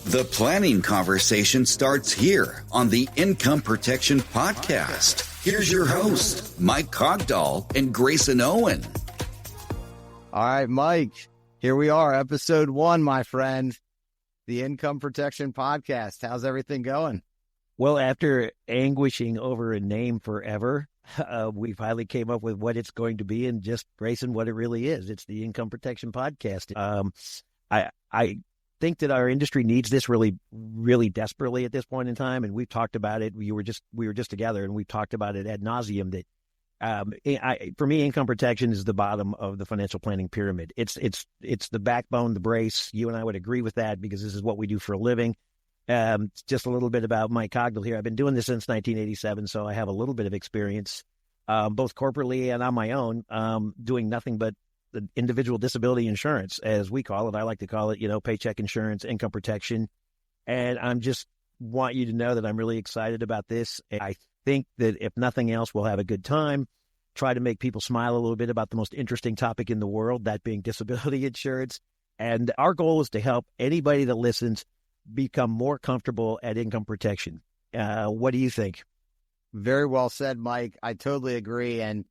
The planning conversation starts here on the Income Protection Podcast. Here's your host, Mike Cogdall and Grayson Owen. All right, Mike, here we are, episode 1, my friend, the Income Protection Podcast. How's everything going? Well, after anguishing over a name forever, we finally came up with what it's going to be and just, Grayson, what it really is. It's the Income Protection Podcast. I think that our industry needs this really, really desperately at this point in time, and we've talked about it. We were just together, and we've talked about it ad nauseum. That for me, income protection is the bottom of the financial planning pyramid. It's the backbone, the brace. You and I would agree with that because this is what we do for a living. Just a little bit about Mike Cogdall here. I've been doing this since 1987, so I have a little bit of experience, both corporately and on my own, doing nothing but the individual disability insurance, as we call it. I like to call it, paycheck insurance, income protection. And I'm just want you to know that I'm really excited about this. I think that if nothing else, we'll have a good time, try to make people smile a little bit about the most interesting topic in the world, that being disability insurance. And our goal is to help anybody that listens become more comfortable at income protection. What do you think? Very well said, Mike. I totally agree. And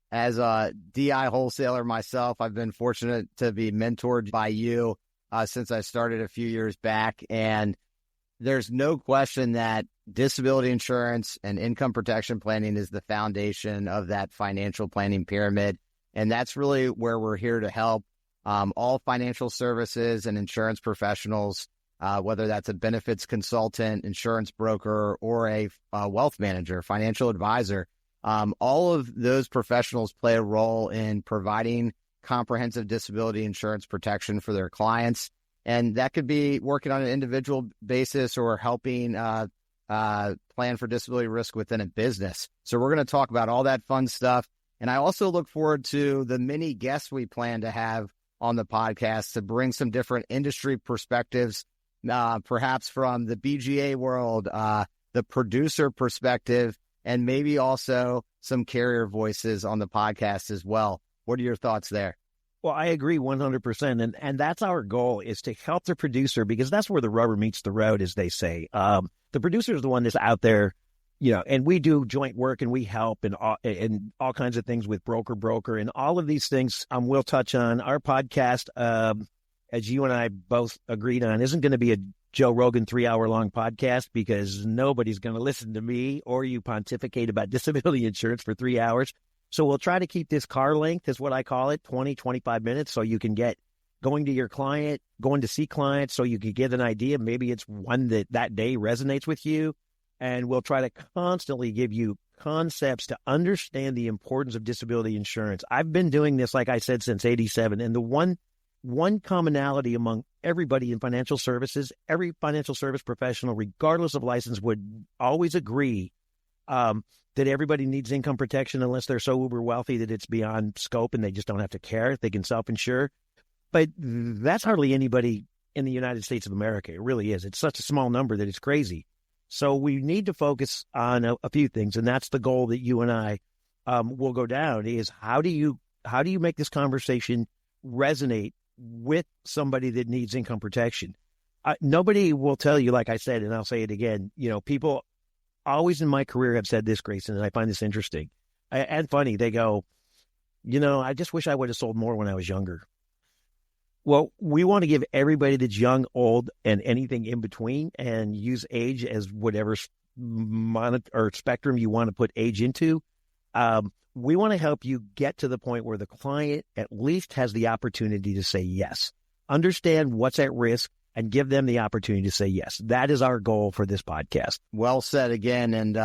as a DI wholesaler myself, I've been fortunate to be mentored by you since I started a few years back. And there's no question that disability insurance and income protection planning is the foundation of that financial planning pyramid. And that's really where we're here to help all financial services and insurance professionals, whether that's a benefits consultant, insurance broker, or a wealth manager, financial advisor. All of those professionals play a role in providing comprehensive disability insurance protection for their clients. And that could be working on an individual basis or helping plan for disability risk within a business. So we're going to talk about all that fun stuff. And I also look forward to the many guests we plan to have on the podcast to bring some different industry perspectives, perhaps from the BGA world, the producer perspective, and maybe also some carrier voices on the podcast as well. What are your thoughts there? Well, I agree 100%. And that's our goal, is to help the producer, because that's where the rubber meets the road, as they say. The producer is the one that's out there, and we do joint work and we help and all kinds of things with broker, and all of these things we'll touch on. Our podcast, as you and I both agreed on, isn't going to be a Joe Rogan 3-hour-long podcast, because nobody's going to listen to me or you pontificate about disability insurance for 3 hours. So we'll try to keep this car length, is what I call it, 20, 25 minutes, so you can get going to your client, going to see clients, so you can get an idea. Maybe it's one that day resonates with you. And we'll try to constantly give you concepts to understand the importance of disability insurance. I've been doing this, like I said, since 87. And the one commonality among everybody in financial services, every financial service professional, regardless of license, would always agree that everybody needs income protection, unless they're so uber wealthy that it's beyond scope and they just don't have to care. They can self-insure. But that's hardly anybody in the United States of America. It really is. It's such a small number that it's crazy. So we need to focus on a few things, and that's the goal that you and I will go down, is how do you make this conversation resonate with somebody that needs income protection? Nobody will tell you, like I said, and I'll say it again, people always in my career have said this, Grayson, and I find this interesting and funny. They go, I just wish I would have sold more when I was younger. Well, we want to give everybody that's young, old, and anything in between, and use age as whatever or spectrum you want to put age into. We want to help you get to the point where the client at least has the opportunity to say yes, understand what's at risk, and give them the opportunity to say yes. That is our goal for this podcast. Well said again. And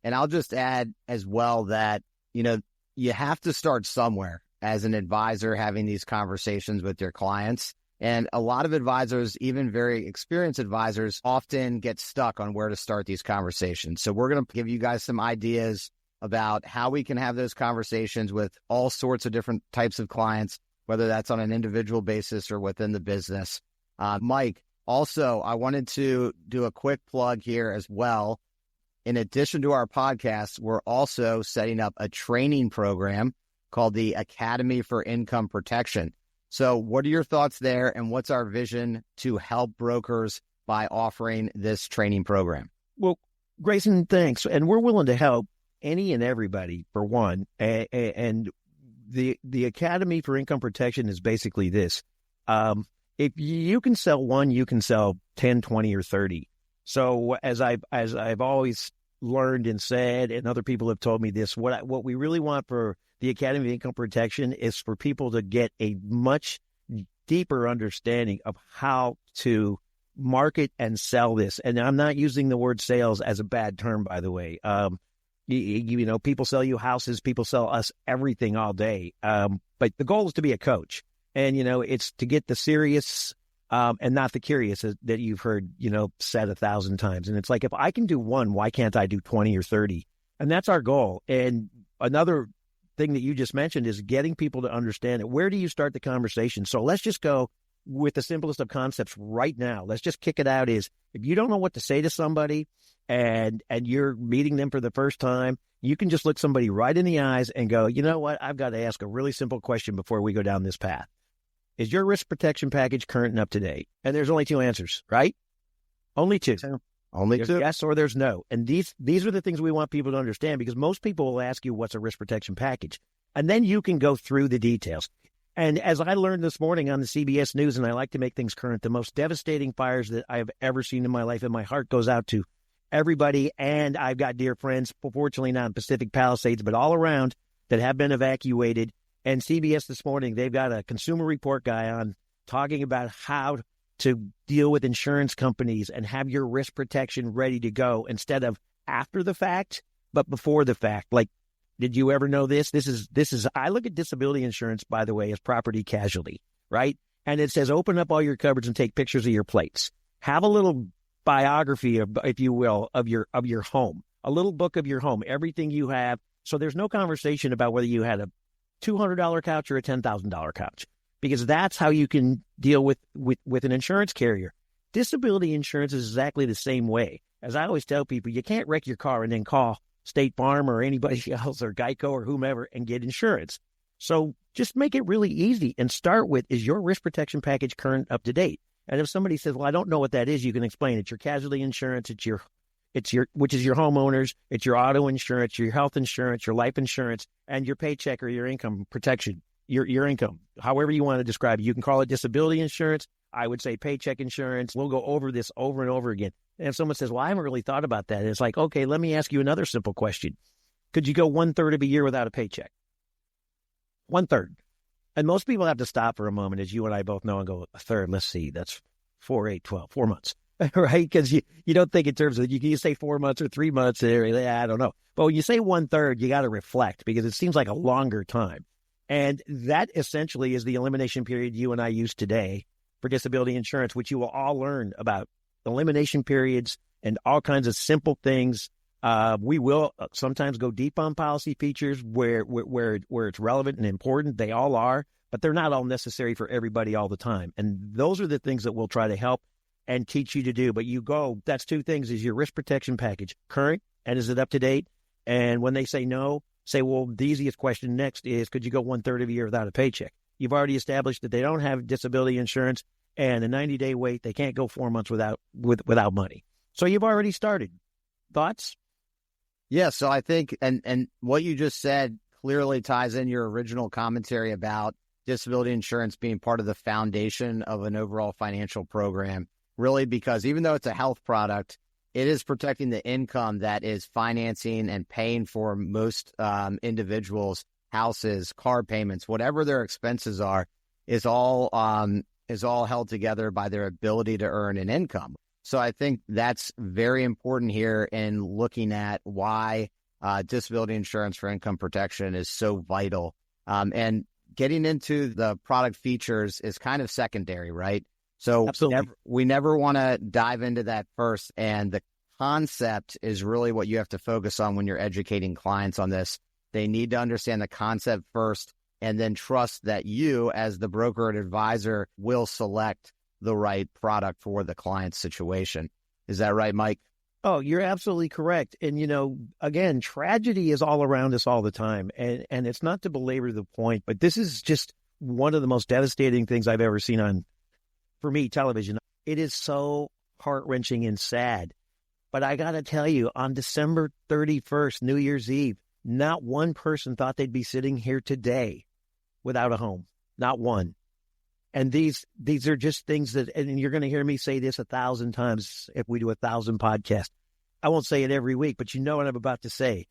I'll just add as well that, you have to start somewhere as an advisor having these conversations with your clients. And a lot of advisors, even very experienced advisors, often get stuck on where to start these conversations. So we're going to give you guys some ideas about how we can have those conversations with all sorts of different types of clients, whether that's on an individual basis or within the business. Mike, also, I wanted to do a quick plug here as well. In addition to our podcast, we're also setting up a training program called the Academy for Income Protection. So what are your thoughts there, and what's our vision to help brokers by offering this training program? Well, Grayson, thanks. And we're willing to help any and everybody, for one. And the Academy for Income Protection is basically this. If you can sell one, you can sell 10, 20, or 30. So as I've always learned and said, and other people have told me this, what we really want for the Academy of Income Protection is for people to get a much deeper understanding of how to market and sell this. And I'm not using the word sales as a bad term, by the way. You know, people sell you houses, people sell us everything all day. But the goal is to be a coach. And, you know, it's to get the serious and not the curious that you've heard, you know, said 1,000 times. And it's like, if I can do one, why can't I do 20 or 30? And that's our goal. And another thing that you just mentioned is getting people to understand it. Where do you start the conversation? So let's just go with the simplest of concepts right now. Let's just kick it out is, if you don't know what to say to somebody and you're meeting them for the first time, you can just look somebody right in the eyes and go, you know what? I've got to ask a really simple question before we go down this path. Is your risk protection package current and up to date? And there's only two answers, right? Only two. Only there's two. Yes or there's no. And these are the things we want people to understand, because most people will ask you, what's a risk protection package? And then you can go through the details. And as I learned this morning on the CBS News, and I like to make things current, the most devastating fires that I have ever seen in my life, and my heart goes out to everybody. And I've got dear friends, fortunately not in Pacific Palisades, but all around, that have been evacuated. And CBS this morning, they've got a consumer report guy on talking about how to deal with insurance companies and have your risk protection ready to go instead of after the fact, but before the fact. Like, did you ever know this? This is, I look at disability insurance, by the way, as property casualty, right? And it says, open up all your cupboards and take pictures of your plates. Have a little biography of, if you will, of your home, a little book of your home, everything you have. So there's no conversation about whether you had a $200 couch or a $10,000 couch, because that's how you can deal with an insurance carrier. Disability insurance is exactly the same way. As I always tell people, you can't wreck your car and then call State Farm or anybody else or Geico or whomever and get insurance. So just make it really easy and start with, is your risk protection package current, up to date? And if somebody says, well, I don't know what that is, you can explain it's your casualty insurance, it's your which is your homeowners, it's your auto insurance, your health insurance, your life insurance, and your paycheck or your income protection, your income, however you want to describe it. You can call it disability insurance. I would say paycheck insurance. We'll go over this over and over again. And if someone says, well, I haven't really thought about that, it's like, okay, let me ask you another simple question. Could you go 1/3 of a year without a paycheck? 1/3. And most people have to stop for a moment, as you and I both know, and go, a third, let's see, that's 4, 8, 12, 4 months. Right? Because you don't think in terms of, you say 4 months or 3 months, I don't know. But when you say 1/3, you got to reflect, because it seems like a longer time. And that essentially is the elimination period you and I use today for disability insurance, which you will all learn about elimination periods and all kinds of simple things. We will sometimes go deep on policy features where it's relevant and important. They all are, but they're not all necessary for everybody all the time. And those are the things that we'll try to help and teach you to do. But that's two things: is your risk protection package current, and is it up to date? And when they say no, say, well, the easiest question next is, could you go 1/3 of a year without a paycheck? You've already established that they don't have disability insurance, and a 90-day wait, they can't go 4 months without money. So you've already started. Thoughts? Yeah, so I think, and what you just said clearly ties in your original commentary about disability insurance being part of the foundation of an overall financial program, really, because even though it's a health product, it is protecting the income that is financing and paying for most individuals' houses, car payments, whatever their expenses are, is all held together by their ability to earn an income. So I think that's very important here in looking at why disability insurance for income protection is so vital. And getting into the product features is kind of secondary, right? So we never want to dive into that first. And the concept is really what you have to focus on when you're educating clients on this. They need to understand the concept first, and then trust that you, as the broker and advisor, will select the right product for the client's situation. Is that right, Mike? Oh, you're absolutely correct. And, again, tragedy is all around us all the time. And it's not to belabor the point, but this is just one of the most devastating things I've ever seen on, for me, television. It is so heart-wrenching and sad. But I got to tell you, on December 31st, New Year's Eve, not one person thought they'd be sitting here today without a home. Not one. And these are just things that, and you're going to hear me say this 1,000 times if we do 1,000 podcasts. I won't say it every week, but you know what I'm about to say.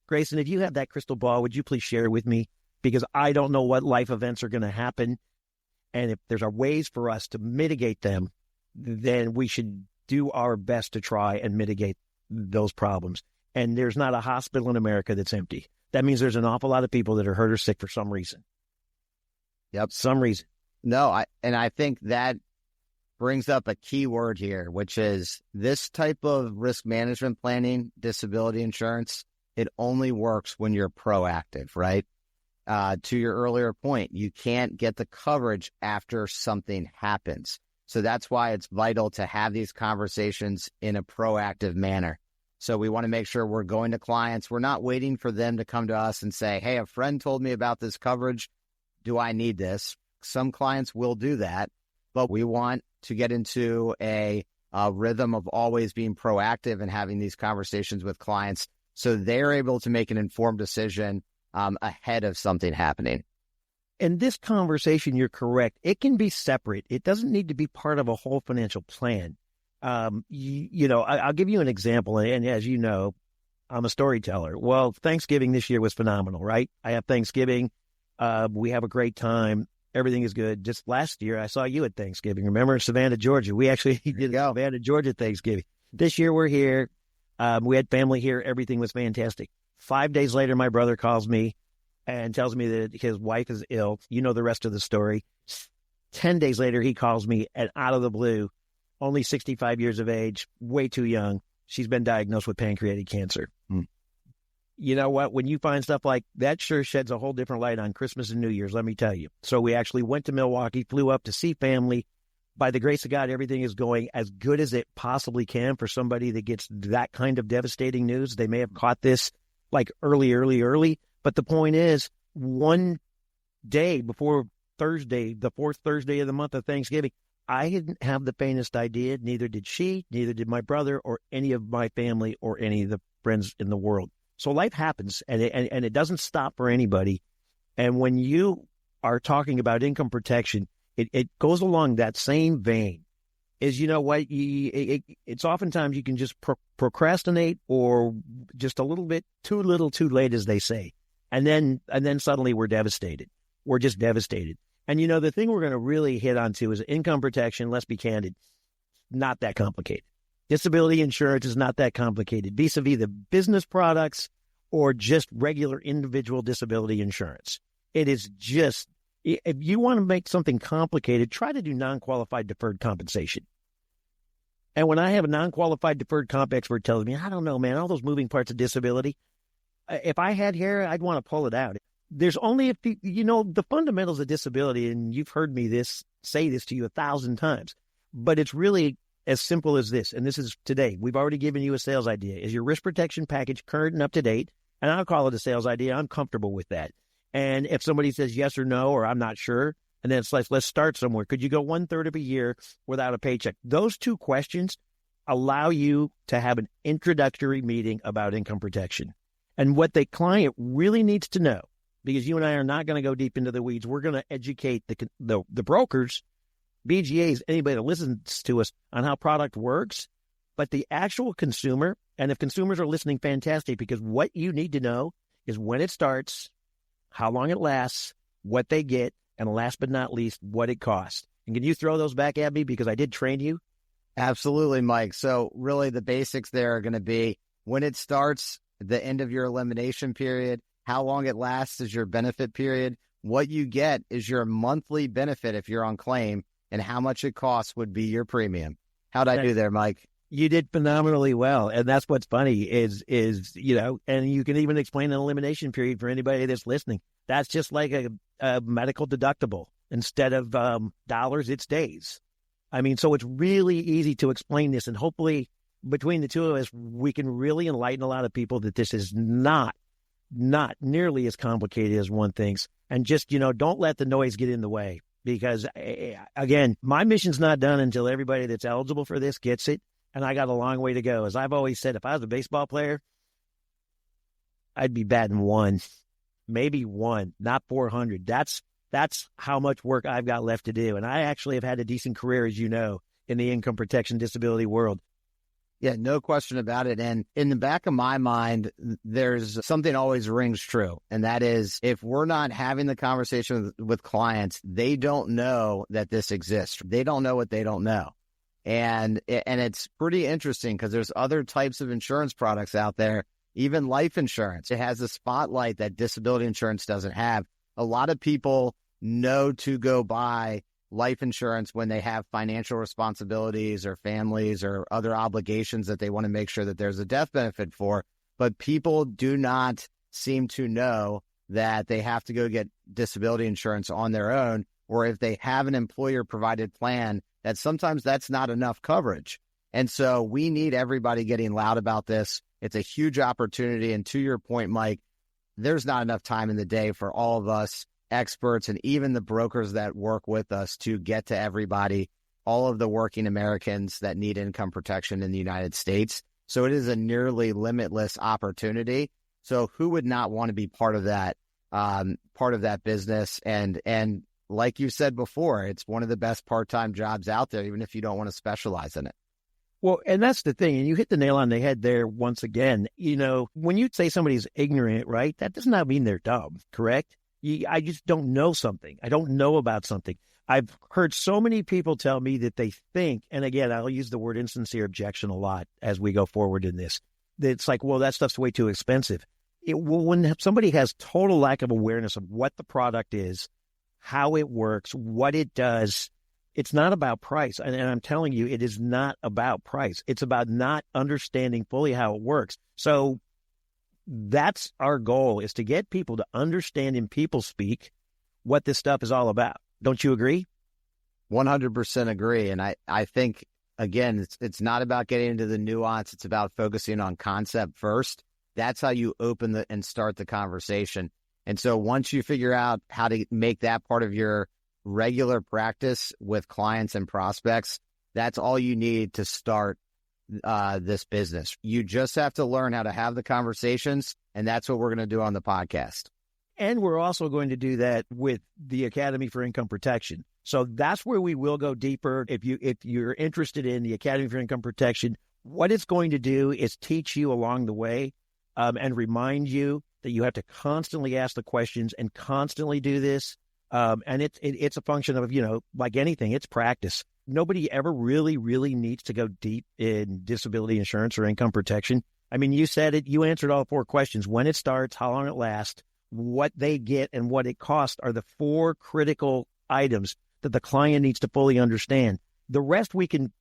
Grayson, if you have that crystal ball, would you please share it with me? Because I don't know what life events are going to happen. And if there's ways for us to mitigate them, then we should do our best to try and mitigate those problems. And there's not a hospital in America that's empty. That means there's an awful lot of people that are hurt or sick for some reason. Yep. Some reason. No, I think that brings up a key word here, which is this type of risk management planning, disability insurance, it only works when you're proactive, right? To your earlier point, you can't get the coverage after something happens. So that's why it's vital to have these conversations in a proactive manner. So we want to make sure we're going to clients. We're not waiting for them to come to us and say, hey, a friend told me about this coverage. Do I need this? Some clients will do that, but we want to get into a rhythm of always being proactive and having these conversations with clients so they're able to make an informed decision ahead of something happening. In this conversation, you're correct. It can be separate. It doesn't need to be part of a whole financial plan. I'll give you an example. And as you know, I'm a storyteller. Well, Thanksgiving this year was phenomenal, right? I have Thanksgiving. We have a great time. Everything is good. Just last year, I saw you at Thanksgiving. Remember in Savannah, Georgia? We actually did Savannah, Georgia Thanksgiving. This year, we're here. We had family here. Everything was fantastic. 5 days later, my brother calls me and tells me that his wife is ill. You know the rest of the story. 10 days later, he calls me and out of the blue, only 65 years of age, way too young. She's been diagnosed with pancreatic cancer. You know what? When you find stuff like that, sure sheds a whole different light on Christmas and New Year's, let me tell you. So we actually went to Milwaukee, flew up to see family. By the grace of God, everything is going as good as it possibly can for somebody that gets that kind of devastating news. They may have caught this like early. But the point is, one day before Thursday, the fourth Thursday of the month of Thanksgiving, I didn't have the faintest idea. Neither did she, neither did my brother or any of my family or any of the friends in the world. So life happens, and it doesn't stop for anybody. And when you are talking about income protection, it goes along that same vein. Is, you know what, it's oftentimes you can just procrastinate or just a little bit too little too late, as they say. And then suddenly we're devastated. We're just devastated. And, you know, the thing we're going to really hit onto is income protection. Let's be candid. Not that complicated. Disability insurance is not that complicated, vis-a-vis the business products or just regular individual disability insurance. It is just, if you want to make something complicated, try to do non-qualified deferred compensation. And when I have a non-qualified deferred comp expert telling me, I don't know, man, all those moving parts of disability, if I had hair, I'd want to pull it out. There's only, the fundamentals of disability, and you've heard me say this to you 1,000 times, but it's really as simple as this. And this is today. We've already given you a sales idea. Is your risk protection package current and up to date? And I'll call it a sales idea. I'm comfortable with that. And if somebody says yes or no, or I'm not sure, and then it's like, let's start somewhere. Could you go 1/3 of a year without a paycheck? Those two questions allow you to have an introductory meeting about income protection. And what the client really needs to know, because you and I are not going to go deep into the weeds, we're going to educate the brokers, BGAs, anybody that listens to us on how product works, but the actual consumer, and if consumers are listening, fantastic, because what you need to know is when it starts, how long it lasts, what they get, and last but not least, what it costs. And can you throw those back at me, because I did train you? Absolutely, Mike. So really the basics there are going to be when it starts, the end of your elimination period, how long it lasts is your benefit period, what you get is your monthly benefit if you're on claim, and how much it costs would be your premium. How'd I do there, Mike? You did phenomenally well. And that's what's funny is, and you can even explain an elimination period for anybody that's listening. That's just like a medical deductible. Instead of dollars, it's days. I mean, so it's really easy to explain this. And hopefully between the two of us, we can really enlighten a lot of people that this is not nearly as complicated as one thinks. And just, don't let the noise get in the way. because, again, my mission's not done until everybody that's eligible for this gets it. And I got a long way to go. As I've always said, if I was a baseball player, I'd be batting 1, maybe 1, not 400. That's how much work I've got left to do. And I actually have had a decent career, as you know, in the income protection disability world. Yeah, no question about it. And in the back of my mind, there's something always rings true. And that is, if we're not having the conversation with clients, they don't know that this exists. They don't know what they don't know. And it's pretty interesting because there's other types of insurance products out there, even life insurance. It has a spotlight that disability insurance doesn't have. A lot of people know to go buy life insurance when they have financial responsibilities or families or other obligations that they want to make sure that there's a death benefit for. But people do not seem to know that they have to go get disability insurance on their own, or if they have an employer provided plan, that sometimes that's not enough coverage. And so we need everybody getting loud about this. It's a huge opportunity. And to your point, Mike, there's not enough time in the day for all of us experts and even the brokers that work with us to get to everybody, all of the working Americans that need income protection in the United States. So it is a nearly limitless opportunity. So who would not want to be part of that business? And like you said before, it's one of the best part-time jobs out there, even if you don't want to specialize in it. Well, and that's the thing. And you hit the nail on the head there once again. You know, when you say somebody's ignorant, right, that does not mean they're dumb, correct? I just don't know something. I don't know about something. I've heard so many people tell me that they think, and again, I'll use the word insincere objection a lot as we go forward in this, that it's like, well, that stuff's way too expensive. When somebody has total lack of awareness of what the product is, how it works, what it does, it's not about price. And I'm telling you, it is not about price. It's about not understanding fully how it works. So that's our goal, is to get people to understand in people speak what this stuff is all about. Don't you agree? 100% agree. And I think, again, it's not about getting into the nuance. It's about focusing on concept first. That's how you open and start the conversation. And so once you figure out how to make that part of your regular practice with clients and prospects, that's all you need to start this business. You just have to learn how to have the conversations, and that's what we're going to do on the podcast. And we're also going to do that with the Academy for Income Protection. So that's where we will go deeper. If you're interested in the Academy for Income Protection, what it's going to do is teach you along the way and remind you that you have to constantly ask the questions and constantly do this. And it's a function of, like anything, it's practice. Nobody ever really, really needs to go deep in disability insurance or income protection. I mean, you said it, you answered all 4 questions. When it starts, how long it lasts, what they get, and what it costs are the 4 critical items that the client needs to fully understand. The rest we can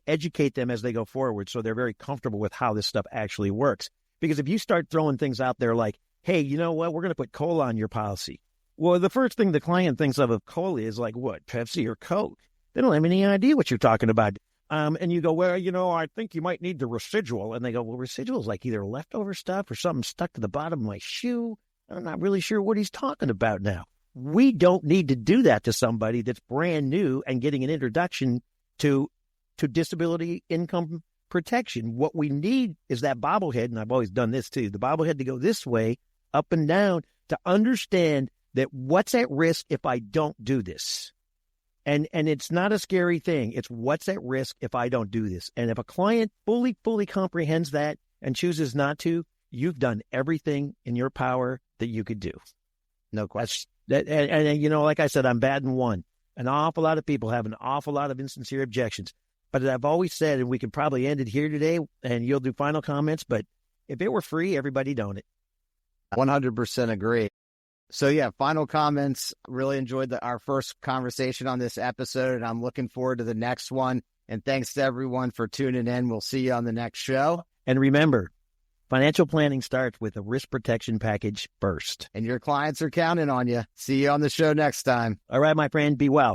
educate them as they go forward, so they're very comfortable with how this stuff actually works. Because if you start throwing things out there like, hey, you know what, we're going to put cola on your policy. Well, the first thing the client thinks of cola is like, what, Pepsi or Coke? They don't have any idea what you're talking about. And you go, well, I think you might need the residual. And they go, well, residual is like either leftover stuff or something stuck to the bottom of my shoe. I'm not really sure what he's talking about now. We don't need to do that to somebody that's brand new and getting an introduction to disability income protection. What we need is that bobblehead, and I've always done this too, the bobblehead to go this way, up and down, to understand that what's at risk if I don't do this. And it's not a scary thing. It's what's at risk if I don't do this. And if a client fully comprehends that and chooses not to, you've done everything in your power that you could do. No question. And like I said, I'm batting 1. An awful lot of people have an awful lot of insincere objections. But as I've always said, and we could probably end it here today, and you'll do final comments, but if it were free, everybody'd own it. 100% agree. So yeah, final comments. Really enjoyed our first conversation on this episode, and I'm looking forward to the next one. And thanks to everyone for tuning in. We'll see you on the next show. And remember, financial planning starts with a risk protection package first. And your clients are counting on you. See you on the show next time. All right, my friend, be well.